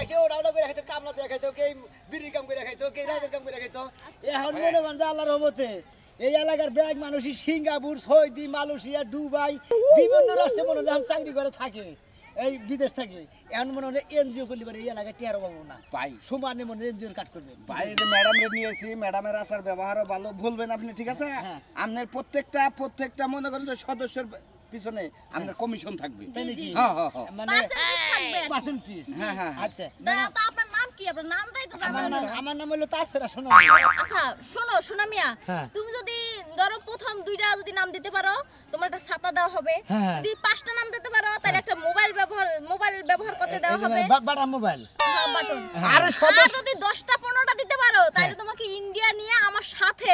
আইসে ওটা করে খাইতো কামলা দিয়ে খাইতো কে বিড়ির কাম করে খাইতো কে রাজের কাম করে খাইতো এখন মনে করেন যে আল্লাহর রহমতে এই এলাকার ব্যাগ মানুষই সিঙ্গাপুর সৌদি মালয়েশিয়া দুবাই বিভিন্ন রাষ্ট্রে মনে হয় চাকরি করে থাকে এই বিদেশ থেকে এখন মনে হয় এনজিও করলে পারে এই এলাকায় টেরো পাবো না ভাই সমানে মনে এনজিওর কাট করবেন ভাই এই যে ম্যাডামরে নিয়েছি ম্যাডামের আচার ব্যবহারও ভালো বলবেন আপনি ঠিক আছে আপনার প্রত্যেকটা মনে করেন যে সদস্যের পিছনে আপনার কমিশন থাকবে হ্যাঁ মানে পার্সেন্টেজ হ্যাঁ আচ্ছা আপনার নাম কি আপনার নামটাই তো জানেন না আমার নাম হলো তারসেরা সোনা আচ্ছা শোনো মিয়া তুমি যদি ধরো প্রথম দুইটা যদি নাম দিতে পারো তোমার একটা ছাতা দেওয়া হবে যদি পাঁচটা নাম দিতে পারো তাহলে একটা মোবাইল ব্যবহার করতে দেওয়া হবে বাটা মোবাইল বাটন আর যদি 10টা 15টা দিতে পারো তাহলে তোমাকে ইন্ডিয়া নিয়ে আমার সাথে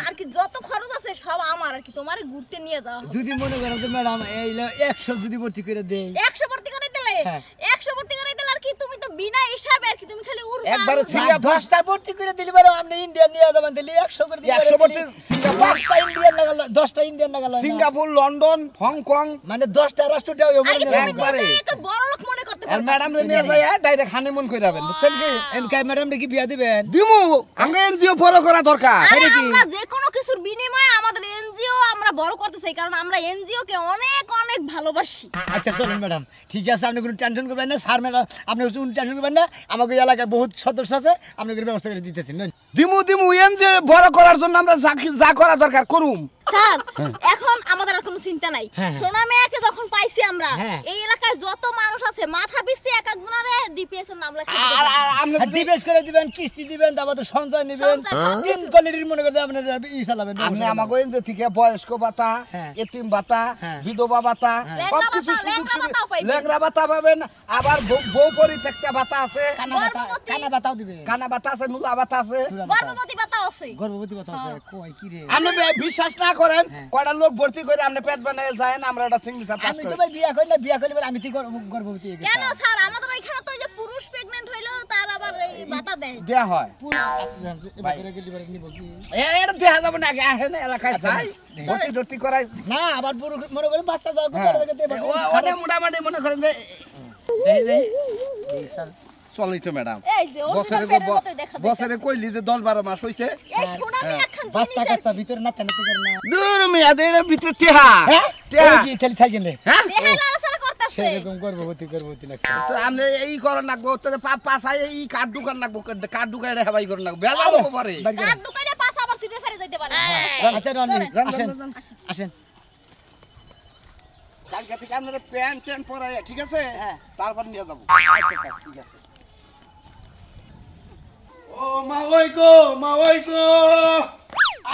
আর কি যত খরচ আছে সব আমার আর কি তোমারে ঘুরতে নিয়ে যাওয়া হবে যদি মনে করো যে ম্যাডাম এই 100 যদি ভর্তি করে দেই 100 ভর্তি করে দিলে 100 ভর্তি করে দিলে আর কি তুমি তো বিনা হিসাবে আর কি তুমি খালি উড়বা একবার 10টা ভর্তি করে দিলে পারো আপনি ইন্ডিয়া নিয়ে যাবেন দিলে 100 করে দিলে 100 ভর্তি সিঙ্গাপুর 10টা ইন্ডিয়ান লাগাল 10টা ইন্ডিয়ান লাগাল সিঙ্গাপুর লন্ডন হংকং মানে 10টা রাষ্ট্রটাও একবারে তো বড় লোক মনে করতে আর পারো ম্যাডাম রে নিয়ে যায় ডাইরেক্ট হানিমুন কইরা যাবেন বুঝছেন কি এমকাই ম্যাডাম রে কি বিয়া দিবেন দিমু আগে এনজিও ফলো করা দরকার আমরা যে কোনো কিছুর বিনিময়ে আমাদের এনজিও আমরা বড় করতে চাই কারণ আমরা এনজিও কে অনেক অনেক ভালোবাসি আচ্ছা চলুন ম্যাডাম ঠিক আছে আপনি কোনো টেনশন করবেন না স্যার ম্যাডাম আপনি কোনো টেনশন করবেন না আমাদের এলাকায় বহুত সদস্য আছে আপনি করে ব্যবস্থা করে দিতেছেন দিমু এনজিও বড় করার জন্য আমরা যা করা দরকার করুম স্যার এখন আমাদের আর কোনো চিন্তা নাই সোনা মেয়াকে যখন পাইছি আমরা এই এলাকায় যত মানুষ আছে মাথা পিছতে এক একজনের ডিপিএস এর নাম লেখা আর আমরা ডিপিএস করে দিবেন কিস্তি দিবেন তারপর তো সঞ্চয় নেবেন তিন কোয়ালিটির মনে করে আপনি ই চালাবেন আপনি আমাগো এনজিও থেকে বয়স্ক ভাতা এতিম ভাতা বিধবা ভাতা সব কিছু লেংরা ভাতা পাবেন আবার বউ পরিত্যক্তা ভাতা আছে কানা ভাতাও দিবেন কানা ভাতা আছে নুলা ভাতা আছে গর্ভবতী ভাতা আছে কই কি রে আপনি বিশ্বাস না করেন কয়টা লোক ভর্তি করে আপনি পেট বানায় যায় না আমরা এটা সিগনেচার পাস আমি তো ভাই বিয়া করলে আমি তো গর্ভবতী হয়ে গেছি কেন স্যার আমাদের ওইখানে তো যে পুরুষ প্রেগন্যান্ট হইলো তার আবার এই ভাতা দেয় দেয়া হয় বাইরে গেলে বারে নিব কি এটা দেখা যাবে না আগে আহেন এলাকায় যাই ভর্তি করাই না আবার পুরো মনে করে বাচ্চা যাও করে দেখতে ওটা মোটামুটি মনে করেন যে এই স্যার চলেই তো ম্যাডাম এই যে বছরে কইলি যে 10-12 মাস হইছে এই সোনা আমি একখান বাচ্চা কাচ্চা ভিতরে না তেনে করে না দূর মিয়াদের ভিতরে টেহা টেহা কি তাহলে থাকি না হ্যাঁ দেহে লালসা করতেছে সেরকম গর্ভবতী লাগছে তো আমরা এই করন লাগবো তো পাছায় এই কার্ড দোকান লাগবো কার্ড দোকানে হেবাই করন লাগবো বেজাল হবো পারে কার দোকানে পাঁচ আবার সিটে ফেরে যাইতে পারে আচ্ছা রনি আসেন কালকে থেকে আপনারা প্যান্ট পরায় ঠিক আছে তারপর নিয়ে যাবো আচ্ছা স্যার ঠিক আছে ও মা ওই গো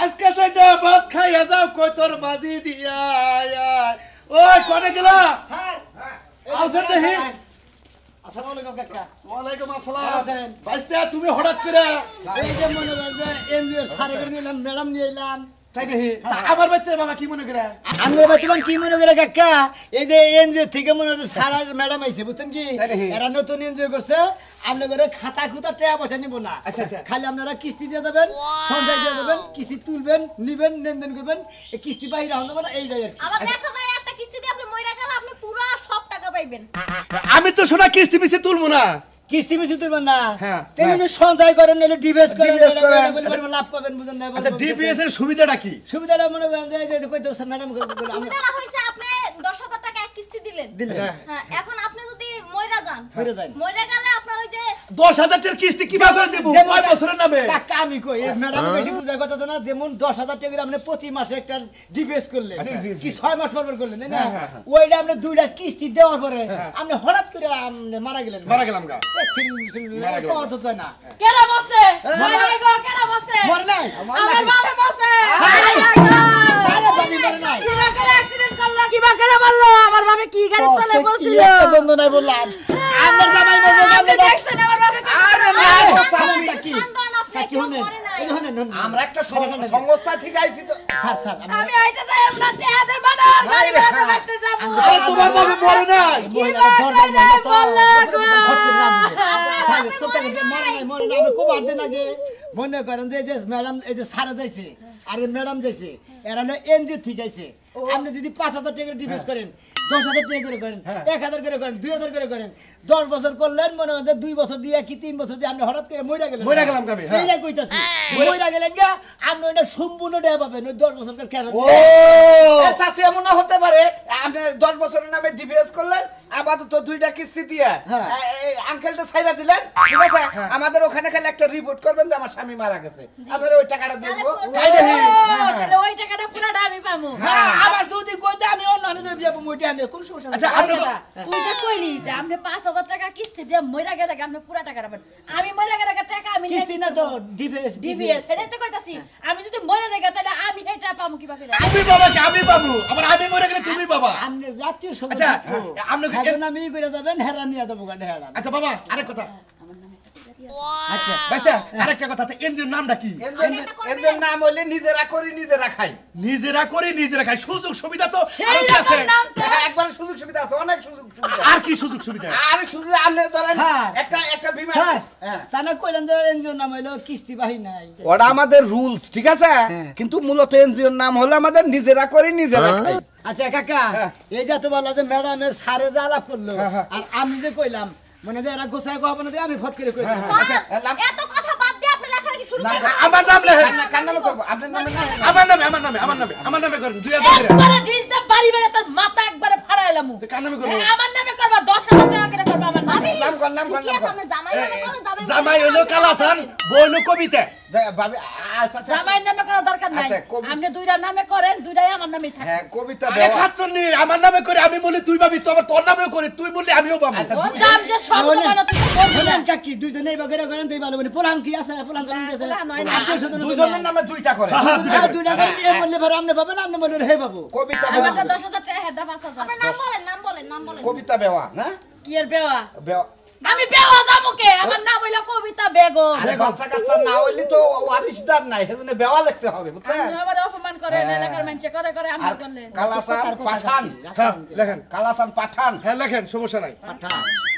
আজকে সেটা ভাত খাইয়া যাও কই তোর বাজি দিয়া ওই কোনে গেলা স্যার আসেন দেখি আসসালামু আলাইকুম কাকা ওয়ালাইকুম আসসালাম বাইস্তে তুমি হঠাৎ করে এই যে মনে করেন যে এনজিও সারে করে নিলাম ম্যাডাম নিয়ে এলাম তাই দেখি আবার বাইতে বাবা কি মনে করে আমরা বর্তমান কি মনে করে কাকা এই যে এনজিও থেকে মনে হচ্ছে সারা ম্যাডাম আইছে বুঝছেন কি এরা নতুন এনজিও করছে আপনি করে খাতা খুতা টাকা পয়সা নিব না আচ্ছা আচ্ছা খালি আপনারা কিস্তি দিয়ে দেবেন সঞ্চয় দিয়ে দেবেন কিস্তি তুলবেন নিবেন লেনদেন করবেন এই কিস্তি বাইরে হতে পারে এইটাই আর কি আবার দেখা যায় একটা কিস্তি দিয়ে আপনি মইরা গেলে আপনি পুরো সব টাকা পাইবেন আমি তো শোনা কিস্তি পিছে তুলবো না কিস্তি মিস্তি তুলবেন না হ্যাঁ, তাহলে যে সঞ্চয় করেন নাহলে ডিভিএস করেন বলে লাভ পাবেন বুঝেন না আচ্ছা ডিপিএস এর সুবিধাটা কি সুবিধাটা মনে করেন যে কইতো ম্যাডাম সুবিধাটা হইছে আপনি 10,000 টাকা এক কিস্তি দিলেন হ্যাঁ এখন আপনি যদি মইরা যান মইরা গেলে আপনার ওই যে 10,000 টাকার কিস্তি কিভাবে করে দেব কয় বছরের নামে কাকা আমি কই ম্যাডাম বেশি বুঝার কথা তো না যেমন 10,000 টাকা করে আপনি প্রতি মাসে একটা ডিভিএস করলেন কি 6 মাস পর করলেন তাই না ওইটা আপনি দুইটা কিস্তি দেওয়ার পরে আপনি হঠাৎ করে আপনি মারা গেলাম গা কত তো না কেরা বসে মরে গো কেরা বসে মর নাই আমার বাবা বসে আরে বাবি মর নাই কিবা করে অ্যাক্সিডেন্ট করলো কিবা করে মারলো আমার বাবা কি গাড়ি তলে বসছিল একটা দ্বন্দ্ব নাই বললাম আমার জামাই বলবো আপনি দেখছেন আমার বাবা আরে না সামনটা কি কি হনে আমরা একটা সংস্থা থেকে আইছি তো স্যার আমি আইটা যাই আমরা টেহা দে বানার গাড়ি বেড়াতে বাইতে যাব আরে তোমার বাবা মরে নাই মহিলারা ধর্ম মনে না আমি খুব আর্ধে লাগে মনে করেন যে ম্যাডাম এই যে সারা যাইছে আর ম্যাডাম যাইছে এরা এনজিও ঠিক আছে আপনি যদি 5,000 টাকা ডিফেন্স করেন 10,000 টাকা করে করেন 1,000 করে করেন 2,000 করে করেন 10 বছর করলেন মনে হয় 2 বছর দিয়ে কি 3 বছর দিয়ে আপনি হঠাৎ করে মইরা গেলেন আমি, হ্যাঁ। এইটা কইতাছি মইরা গেলেন গা আপনি ওটা সম্পূর্ণ দেয়া পাবেন ওই 10 বছর করে ও চাচি এমন হতে পারে আপনি 10 বছরের নামে ডিভিএস করলেন আপাতত 2টা কিস্তি দিয়ে আঙ্কেলটা ছাইরা দিলেন ঠিক আছে আমাদের ওখানে খালি একটা রিপোর্ট করবেন যে আমার স্বামী মারা গেছে আপনারা ওই টাকাটা দিয়ে দেব তাই দেখি তাহলে ওই টাকাটা পুরাটা আমি পাবো হ্যাঁ আবার যদি কইতে আমি অন্য আনে যাব মইটা আমি কোন সমস্যা নাই। আচ্ছা আপনি তো তুই যে কইলি যে আপনি 5,000 টাকা কিস্তি দিয়ে মইরা গেলে আপনি পুরা টাকা রাখবেন আমি মইরা গেলে টাকা আমি কিস্তি না তো ডিফেন্স ডিভিএস এটাই তো কইতাছি আমি যদি মইরা যাই তাহলে আমি এটা পাবো কিভাবে আমি বাবা কি আমি বাবু আবার আমি মরে গেলে তুমি বাবা আপনি জাতীয় সঙ্গে আচ্ছা আপনি এখন আমি করে যাবেন হেরা নিয়ে দেবো গাড়ি হেরা আচ্ছা বাবা আরেক কথা আচ্ছা ভাইসা আরেকটা কথা এনজিওর নামটা কি এদের নাম হইলে নিজেরা করি নিজেরা খাই নিজেরা করে নিজেরা খাই সুযোগ সুবিধা তো সেই আরো কি আছে রকম নামটা একবার সুযোগ সুবিধা আছে অনেক সুযোগ সুবিধা আর কি সুযোগ সুবিধা আর শুধু আপনি ধরেন স্যার, একটা বিমা স্যার হ্যাঁ তাহলে কইলেন যে এনজিওর নাম হইলো কিস্তি বাহি নাই ওটা আমাদের রুলস ঠিক আছে কিন্তু মূলত এনজিওর নাম হলো আমাদের নিজেরা করি নিজেরা খাই আচ্ছা কাকা এই যে তো বললা যে ম্যাডামের সারে যা আলাপ করলো আর আমি যে কইলাম মানে যে এরা গোছায় কব না আমি ফট করে কইলাম এত কথা বাদ দিয়ে আপনি লেখালেখি শুরু করেন আমার নাম লেখেন কার নামে করবো আপনার নামে না আমার নামে করেন 2000 করে একবারে ডিজটা বাড়ি বেড়ে তোর মাথা একবারে ফাড়াইলামু কার নামে করবো আমার নামে করবা 10,000 টাকা করে করবা আমার নামে নাম কর নাম কর কি নাম আছে কর আমার জামাই নামে করেন জামাই হলো কালাসান বই হলো কবিতা ভাবি আচ্ছা জামাইয়ের নামে করার দরকার নাই আচ্ছা, কবি- আপনি দুইটার নামে করেন দুইটাই আমার নামেই থাকে হ্যাঁ কবিতা আরে দেওয়া খাচ্ছনি আমার নামে করে আমি বলি তুই পাবি তো আবার তোর নামেও করে তুই বললি আমিও পাবো আচ্ছা, ও জাম যে সব মানে তুই তো বলবি না। বলেন কাকি দুইজনে এইবা করে করেন দেই ভালো মানে পোলান কি আছে পোলান করেন দিয়েছে পোলান হয় না। আত্মীয় স্বজন দুজনের নামে দুইটা করে দুইটা করে এ বললে ভালো আপনি পাবেন আপনি বললেন হে বাবু কবিতা আমারটা বেওয়া 10,000 টাকা হেডা 5,000 আপনার নাম বলেন নাম বলেন কবিতা বেওয়া না কি এর বেওয়া বেওয়া আমি বেওয়া যাবো কে আমার নাম হইলো কবিতা বেগম আরে বাচ্চা কাচ্চা না হইলে তো ওয়ারিশদার নাই সেজন্য বেওয়া লিখতে হবে বুঝছেন আপনি আমার অপমান করেন এলাকার মানুষে করে করে আমি আর করলেন কালাসান পাঠান হ্যাঁ লেখেন কালাসান পাঠান হ্যাঁ লেখেন সমস্যা নাই পাঠা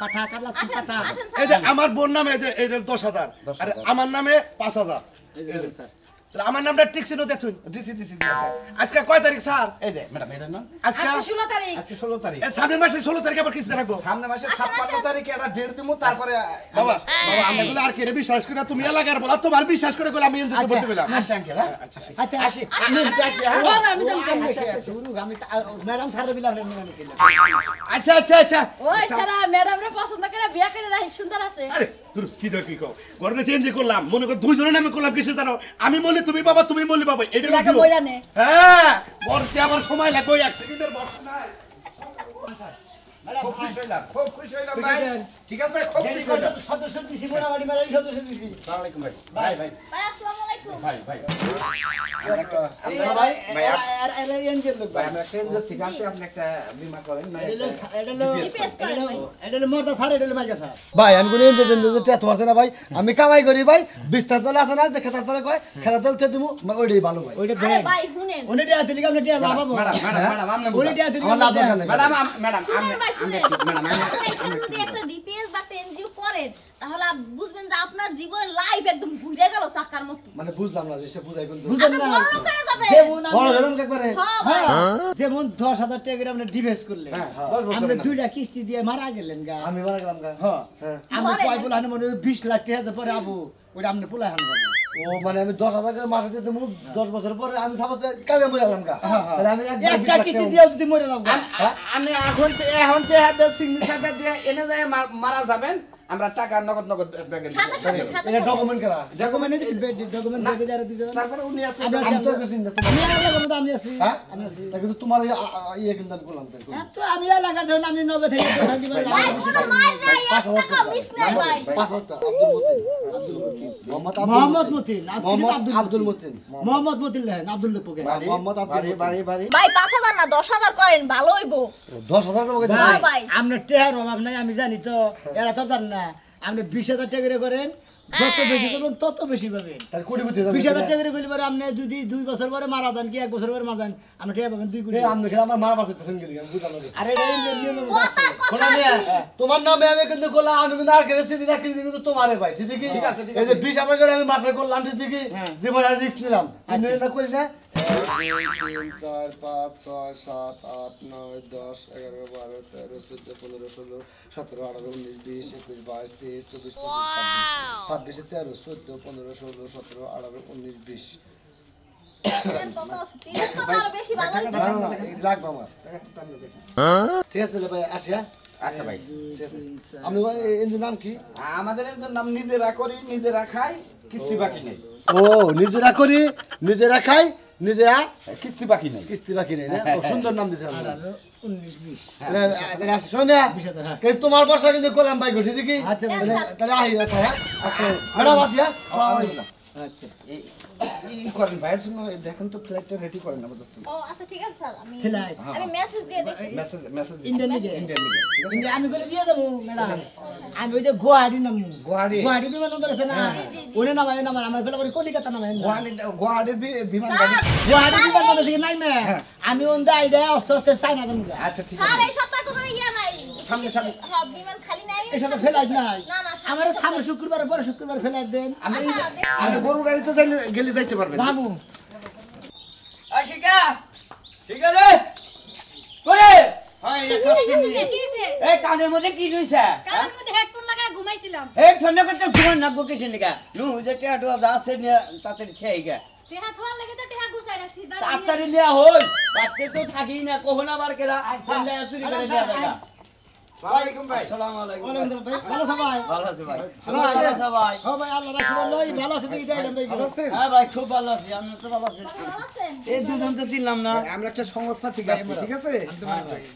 পাঠা কাটলা আসেন পাঠা আসেন এই যে আমার বোন নামে এই যে এটা 10,000 আর আমার নামে 5,000 এই যে স্যার তাহলে আমার নামটা ঠিক ছিল দেখুন দিছি আজকে কয় তারিখ স্যার এই যে ম্যাডাম এটার নাম আজকে আজকে 16 তারিখ আজকে 16 তারিখ এই সামনের মাসের 16 তারিখে আবার কিস্তি রাখবো সামনে মাসে 56 তারিখে একটা ডেট দিমু তারপরে বাবা বাবা আমরা গুলো আর কেরে বিশ্বাস করে তুমি এলাকার বলা তোমার বিশ্বাস করে কইলে আমি এনজিও বলতে পেলাম আসি আঙ্কেল হ্যাঁ আচ্ছা আসি আমি আসি হ্যাঁ বল, আমি তো আমি দেখে শুরু আমি ম্যাডাম স্যারের বিলাম নিয়ে ছিল আচ্ছা আচ্ছা আচ্ছা ওই সারা ম্যাডামরে পছন্দ করে বিয়া করে রাখি সুন্দর আছে আরে তুই কি দেখ কি কও ঘরে চেঞ্জ করলাম মনে কর দুইজনের নামে করলাম কিছু জানো আমি বলি তুমি বাবা তুমি বলি বাবা এটা এলাকা বইরা নে হ্যাঁ বলতে আমার সময় লাগবে 1 সেকেন্ডের বর্ষ নাই খুব খুশি হইলাম ভাই ঠিক আছে খুব খুশি হইলাম সদস্য দিছি মোটামুটি মেলারই সদস্য দিছি আসসালামু আলাইকুম ভাই ভাই ভাই আসসালামু আলাইকুম ভাই ভাই আপনারা ভাই আর এনজিওর লোক ভাই আমরা কেন্দ্র ঠিক আছে আপনি একটা বীমা করেন না ভাই আমি কোনো টেস্ট পারছে না ভাই আমি কামাই করি ভাই বিস্তার তলে আছে না যে খেতার তলে কয় খেতার তলে দিব ওইটাই ভালো ভাই ওইটা আরে ভাই শুনেন ওইটা টিয়া দিলি আপনি টিয়া লাভ পাবো ম্যাডাম আপনি ওইটা টিয়া দিলি আমার লাভ দরকার নেই ম্যাডাম শুনেন ভাই শুনেন ম্যাডাম এখানে যদি একটা ডিপিএস বা এনজিও করেন তাহলে বুঝবেন যে আপনার জীবনের লাইফ একদম ঘুরে গেল চাকার মতো মানে বুঝলাম না যে সে বুঝাই কোন বুঝলেন আপনি না বড় লোক হয়ে যাবেন যেমন বড় আপনি- গেলাম একবারে হ্যাঁ ভাই যেমন 10,000 টাকা করে আপনি ডিভেস করলেন 10 বছর আমরা না। দুইটা কিস্তি দিয়ে মারা গেলেন গা আমি মারা গেলাম গা হ্যাঁ আমরা মরে কয় নাই। বলে আনে মনে হয় 20 লাখ টাকা দিয়ে পরে আবু ওটা আপনি পোলা হান যাবো ও মানে আমি 10,000 করে মাসে দিতে মু 10 বছর পরে আমি সাপোজ কালকে মরে গেলাম গা তাহলে আমি একটা কিস্তি দিয়ে যদি মরে যাবো আমি এখন হাতে সিগনেচারটা দিয়ে এনে যায় মারা যাবেন আমরা টাকা নগদ ব্যাগে সাথে সাথে সাথে এটা ডকুমেন্ট করা ডকুমেন্ট ডকুমেন্ট দেখে যারা দিতে তারপরে উনি আছে আমি আছি, আমি তো আমি- কিছু না আমি এলাকার আমি আছি হ্যাঁ আমি আছি কিন্তু তোমার ইয়ে কিন্তু আমি করলাম তাই তো আমি এলাকার ধরুন আমি নগদ থেকে কথা দিবার ভাই কোনো মার নাই এক টাকা মিস নাই ভাই 5,000 আব্দুল মতিন মোহাম্মদ মতিন আব্দুল মতিন মোহাম্মদ মতিন লেন আব্দুল লোককে মোহাম্মদ আব্দুল বাড়ি ভাই 5,000 না 10,000 করেন ভালো হইবো 10,000 টাকা হ্যাঁ ভাই আমরা টেহার অভাব নাই আমি জানি তো এরা তো জান না আপনি 20,000 টাকা করে করেন যত বেশি করবেন তত বেশি পাবেন তার কোটি কোটি 20,000 টাকা করে করলে পরে আপনি যদি 2 বছর পরে মারা যান কি 1 বছর পরে মারা যান আপনি টাকা পাবেন 2 কোটি আমি খেলা আমার মারা পাশে তেছেন গেলি আমি বুঝানো আরে এটা নিয়মের মধ্যে আছে কথার কথা খোলা নিয়ে তোমার নামে আমি কিন্তু করলাম আমি কিন্তু আর কেড়ে সিটি রাখি কিন্তু তোমারে ভাই ঠিক আছে এই যে 20,000 করে আমি মাসে করলাম ঠিক জীবনে রিস্ক নিলাম কিন্তু এটা করি না 2 3 4 5 6 7 8 9 10 11 12 13 14 15 16 17 18 19 20 21 22 23 24 25 26 27 13 14 15 16 17 18 19 20 লাগবে আমার ঠিক আছে ভাই আসি হ্যাঁ আচ্ছা ভাই আপনি এনজির নাম কি আমাদের এর নাম নিজেরা করি নিজেরা খাই কিস্তি বাকি নেই ও নিজেরা করি নিজেরা খাই নিজেরা কিস্তি বাকি নেই কিস্তি বাকি নেই না ও সুন্দর নাম দিয়েছে 19-20 আসি শোনো না কিন্তু তোমার বসা কিন্তু করলাম ভাই গঠি দেখি আচ্ছা তাহলে আহি আছে হ্যাঁ আচ্ছা ম্যাডাম আসি হ্যাঁ আচ্ছা এই করেন ভাইয়ের জন্য দেখেন তো ফ্লাইটটা রেডি করেন আমাদের তো ও আচ্ছা ঠিক আছে স্যার ফ্লাইট আমি মেসেজ দিয়ে দিই মেসেজ ইন্ডিয়ান লিগে ইন্ডিয়ান লিগে ঠিক আছে ইন্ডিয়া আমি করে দিয়ে দেবো ম্যাডাম আমি ওই যে গুয়াহাটি নাম গুয়াহাটি বিমানবন্দর আছে না ওনে নামায় আমার ফেলা করে কলিকাতা নামায় গুয়াহাটির বিমান গাড়ি গুয়াহাটি বিমানবন্দর থেকে নাইমে আমি ওন দা আইডা আস্তে আস্তে চাইনা দেবো আচ্ছা ঠিক স্যার আছে এই সপ্তাহে কোনো ইয়া নাই সামনে হ্যাঁ বিমান খালি নাই এসব ফ্লাইট নাই না না আমার সামনে শুক্রবার পরে শুক্রবার ফ্লাইট দেন আমি গরু গাড়িতে গেলে যাইতে পারবেন দামু আশিকা ঠিক আছে করে হয় এই কানের মধ্যে কি রইছে কানের মধ্যে হেডফোন লাগায় ঘুমাইছিলাম এই ঠান্ডা করতে ঘুমান না বকেছেন লাগা নু যে টিয়াটো আছে নিয়ে তাড়াতাড়ি খেয়ে গা টেহা থোয়ার লাগে তো টেহা গুছাই রাখছি তাড়াতাড়ি লিয়া হই রাতে তো থাকি না কখন আবার কেলা ঠান্ডা চুরি করে দিয়া দেখা ওয়ালাইকুম ভাই আসসালামু আলাইকুম ভালো সবাই ভালো আছে ভাই ভালো ভালো আছে? আছে ভাই ও ভাই আল্লাহ রাখবে লই ভালো আছে দেখি যাইলাম ভাই ভালো আছেন? হ্যাঁ ভাই খুব ভালো আছি আপনি তো ভালো আছেন আছেন এই দুজন তো ছিলাম না আমরা একটা সংস্থা থেকে আসছি ঠিক আছে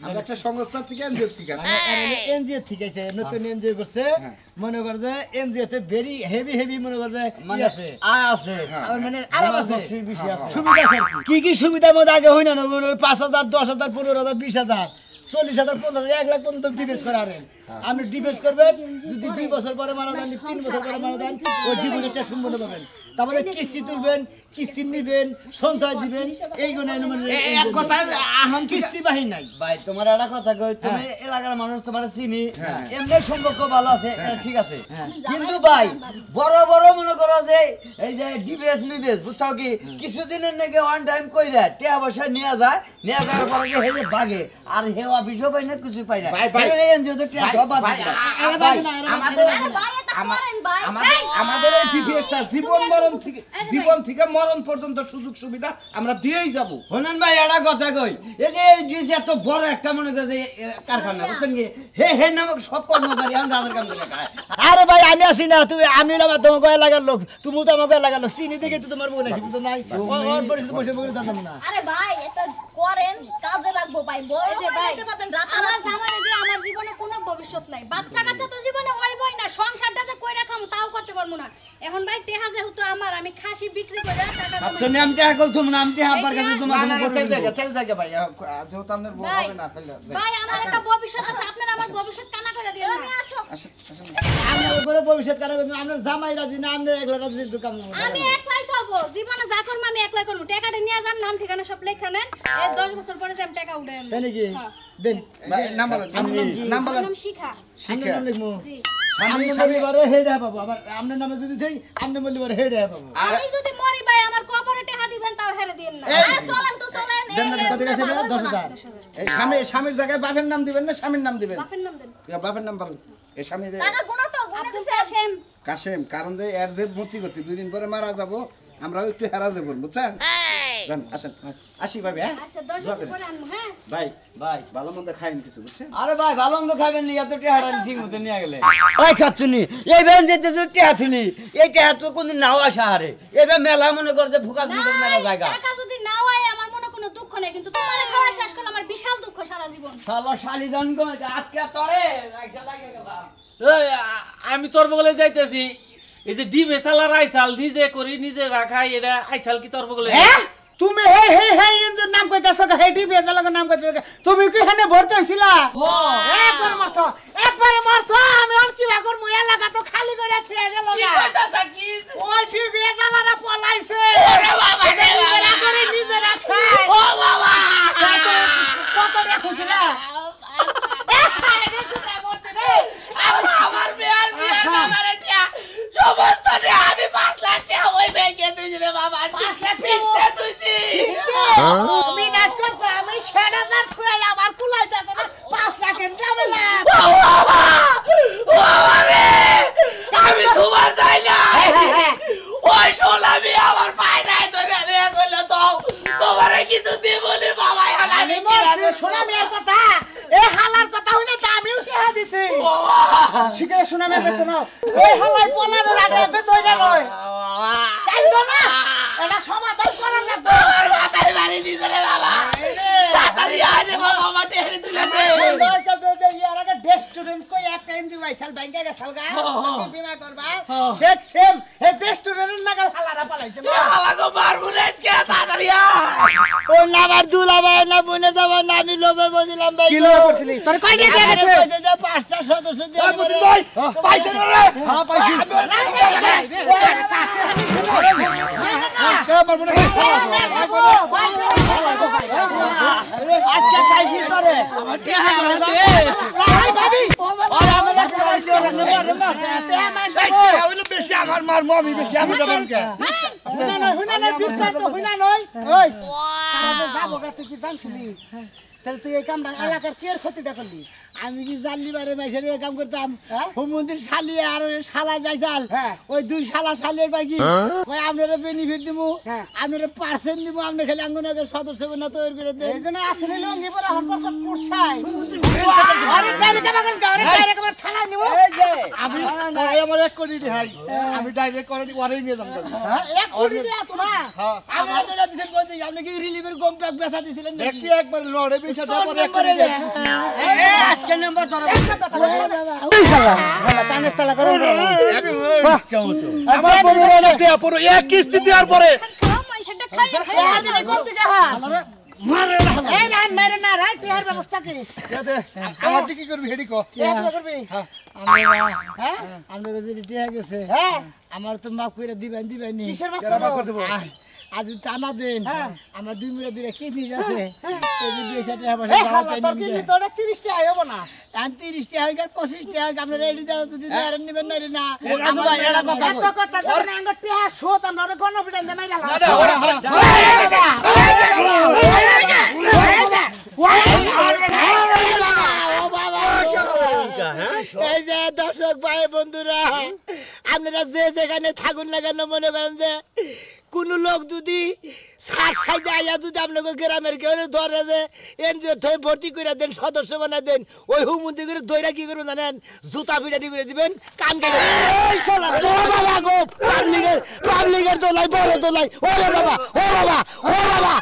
আমরা একটা সংস্থা থেকে এনজিও থেকে আসছি এনজিও ঠিক আছে নতুন এনজিও করছে মনে কর যে এনজিও তে ভেরি হেভি মনে কর যে মানে আছে আছে আর মানে আরাম আছে বেশি বেশি আছে সুবিধা আছে আর কি কি সুবিধার মধ্যে আগে হই না 5,000 10,000 15,000 20,000 40,000 15,000 1 লাখ পর্যন্ত ডিপোজিট করারেন আপনি ডিপোজিট করবেন যদি 2 বছর পরে মারা যান 3 বছর পরে মারা যান ওই ডিপোজিটটা সম্পূর্ণ পাবেন তারপরে কিস্তি তুলবেন কিস্তি নেবেন সঞ্চয় দিবেন এই গুণ এক কথা আহম কিস্তি বাহিনী নাই ভাই তোমার একটা কথা কই তুমি এলাকার মানুষ তোমার চিনি এমনি সম্পর্ক ভালো আছে এটা ঠিক আছে কিন্তু ভাই বড় বড় মনে করো যে এই যে ডিবিএস মিবিএস বুঝছো কি কিছুদিনের নাকি ওয়ান টাইম কইরা টাকা পয়সা নিয়ে যায় নিয়ে যাওয়ার পরে যে হে যে ভাগে আর হে অফিসও পাই না কিছু পাই না ভাই, ভাই। এই এনজিও তো টাকা জব পাই না ভাই আমাদের আরে ভাই এটা করেন ভাই আমাদের এই টিভিএসটা জীবন থেকে মরণ পর্যন্ত সুযোগ সুবিধা আমরা দিয়েই যাব হনন ভাই একটা কথা কই এই যে ডিস এত বড় একটা মনে করে যে কারখানা বুঝছেন কি হে নামক সব কর্মচারী আমরা তাদের কাম করে খায় আরে ভাই আমি আছি না তুমি আমি না তোমার গয়া লাগার লোক তুমি তো আমার গয়া লাগার লোক চিনি দেখে তো তোমার বলেছি তো নাই ওর পরিস্থিতি বসে বসে জানতাম না আরে ভাই এটা করেন কাজে লাগবো ভাই বড় এই যে করে ভাই, দিতে পারবেন আমার জামাইরে দিয়ে আমার জীবনে কোনো ভবিষ্যৎ নাই বাচ্চা কাচ্চা তো জীবনে হইবই না সংসারটা যে কইরা খাম তাও করতে পারবো না এখন ভাই টেহা যেহেতু আমার আমি খাসি বিক্রি করে টাকা আচ্ছা নাম টাকা কল তুমি নাম টাকা আবার কাছে তোমার না, কোনো তেল করবে জায়গা তেল জায়গা ভাই যেহেতু আপনার বউ ভাই হবে না তাহলে ভাই আমার একটা ভবিষ্যৎ আছে আপনারা আমার ভবিষ্যৎ কানা করে দিন তুমি আসো আমরা উপরে ভবিষ্যৎ কারণ আমরা জামাই রাজি না আমরা এগুলো রাজি তো কাম আমি একলাই চলবো জীবনে যা করবো আমি একলাই করবো টাকাটা নিয়ে যান নাম ঠিকানা সব লেখা নেন এই 10 বছর পরে যে আমি টাকা উঠাই আনবো। তাই নাকি হ্যাঁ। দেন ভাই, নাম বলেন নাম আমার বলেন নাম শিখা আপনার নাম লিখমু জি আপনি বললি বারে হেড হ্যাঁ পাবো আবার আপনার নামে যদি দেই আপনি বললি বারে হেড হ্যাঁ পাবো আমি যদি মরি ভাই আমার কবরে টাকা দিবেন তাও হেরে দিন না আরে চলেন তো চলেন দেন না, কত গেছে 10,000 এই স্বামীর জায়গায় বাপের নাম দিবেন না স্বামীর নাম দিবেন বাপের নাম দেন বাপের নাম বলেন এই স্বামীর টাকা গুনা তো গুনে আব্দুল দিছে কাশেম কাশেম কারণ যে এর যে মতি গতি 2 দিন পরে মারা যাব আমরাও একটু হেরা দেব বুঝছেন জান আসেন আসি ভাই হ্যাঁ আচ্ছা 10 বছর পরে আনবো হ্যাঁ ভাই ভাই ভালো মন্দ খাইন কিছু বুঝছেন আরে ভাই ভালো মন্দ খাবেন নি এত টাকা ঠিক মতো নিয়ে গেলে ওই খাচ্ছুনি এই বেন যেতে যে টাকা থুনি এই টাকা তো কোনদিন নাও আসা হারে এবার মেলা মনে করে যে ফোকাস মতো মেলা জায়গা টাকা যদি না হয় আমার মনে কোনো দুঃখ নেই কিন্তু তোমার খাওয়া শেষ করলে আমার বিশাল দুঃখ সারা জীবন শালা শালিজন গো আজকে তরে রাইসা লাগে গেলাম এই, আমি তোর বগলে যাইতেছি এই যে ডিবে চালার আইসাল নিজে করি নিজে রাখাই এটা আইসাল কি তোর বগলে হ্যাঁ তুমি হে হে হে ইনজুর নাম কইতাছ হেডি বেজালক নাম কইতাছ তুমি কি এখানে ভর্তি হইছিলা একবারে মারছো আমি আর কি ভাগর মুয়া লাগা তো খালি করে ছেড়ে গেল না ওই কি বেজালারা পলাইছে ওরে বাবা রে নিজেরা করে নিজেরা খায় ও বাবা কত দেখছিলা আমার বিয়ার আমারে টিয়া সমস্ত টিয়া আমি 5 লাখ টাকা ওই ব্যাংকে দিছি রে বাবা 5 লাখ পিস্তে তুইছি বিনাশ করছে আমি ৬০০০ খুয়াই আমার কুলাইতেছে না ৫ লাখের ঝামেলা আমি তোমার যাই না ওই সোনামি আমার পায় নাই ধরে নিয়ে গেল তো তোমারে কিছু দিবনি বাবা আমি বলছি সুনামের কথা এ হালার কথা হইলে তো আমিও টেহা দিছি শিখে সুনামের বেতন ওই হালাই পলানোর আগে বেতনটা লয় তাই তো না এটা সমাধান করার লাগবে আমার মাথায় বাড়ি দিছে রে বাবা তাড়াতাড়ি আয় রে বাবা আমার টেহরি তুলে দে ইয়ার আগে রেস্টুরেন্ট কই একটা ইন্দি ভাইসাল ব্যাংকে গেছাল গা বিমা করবা দেখছেন এই রেস্টুরেন্টের লাগাল হালারা পালাইছে না হালাগো মারবো রে কে তাড়াতাড়ি ও নাবার দুলাভাই না বনে যাবার না আমি লোভে বলছিলাম ভাই কি লোক করছিলি তোর কই দিয়ে গেছে কইছে যে 5টা সদস্য দিয়ে পাইছে না রে হ্যাঁ পাইছি আজকে পাইছি তোরে আমার টেহা দে ভাই ভাবি আর আমারে প্রাইজ দিও না হইলো বেশি আমার মারমু আমি বেশি আমি যাবেন কে হুনা নয় বিস্তার তো হুনা নয় ওই তাহলে যাবো গা তুই কি জানছিলি তাহলে তুই এই কামটা এলাকার কের ক্ষতিটা করলি আমি কি জানলি বারে মাইসের কাম করতাম হুমন্দির শালি আর ওই শালা যাইছাল ওই দুই শালা শালিয়ে কয় কি কই আপনারা বেনিফিট দিমু আপনারা পার্সেন্ট দিমু আপনি খালি আঙ্গনগর সদস্য না তৈরি করে দেন এই জন্য আসলে লঙ্গি পরে হন করছ কুরসাই আরে ডাইরেক্ট বাগান গারে ডাইরেক্ট আমার থানায় নিব এই যে আমি আমার 1 কোটি দিহাই আমি ডাইরেক্ট করে ওয়ারেই নিয়ে যাব হ্যাঁ 1 কোটি দিয়া তোমা আমি যেটা দিছেন বলতে আপনি কি রিলিভের কম্প্যাক্ট বেচা দিছিলেন নাকি দেখি একবার লড়ে বেশি তারপর 1 কোটি আজকে নাম্বার ধরে কানের তালা করো আমার বড় হলো টিয়া পুরো এক কিস্তি দেওয়ার পরে খাও মাইশাটা খাই কোন থেকে হ্যাঁ মারে না এই না মেরে না রাই টিয়ার ব্যবস্থা কি আমার কি করবি হেডি কো টিয়া করবি হ্যাঁ আমরা যদি টিয়া গেছে হ্যাঁ আমার তো মাফ করে দিবেন নি কিসের মাপ কেরা করে দেব আজ টানা দেন আমার 2 মিনিট দূরে কিডনি আছে এই বিষয়টা আবার এই হালা তোর কি তোরে 30 টা আইবো না আর 30 টাকা আর 25 টাকা আপনারা রেডি দাও যদি নেন নিবেন না না আমার এরা কথা এত কথা তোর আঙ্গ টিয়া শোত আমরা গণপিটান দে মাইরা এই যে দর্শক ভাই বন্ধুরা আপনারা যে যেখানে থাকুন লাগানো মনে করেন যে কোন লোক যদি সাইজে আইয়া যদি আপনাকে গ্রামের কেউ ধরে যে এনজিও থেকে ভর্তি করে দেন সদস্য বানা দেন ওই হুমুন্দি করে দইরা কি করবেন জানেন জুতা পিটাটি করে দিবেন কান কেটে পাবলিকের দোলাই বড় দোলাই ওরে বাবা ও বাবা ও বাবা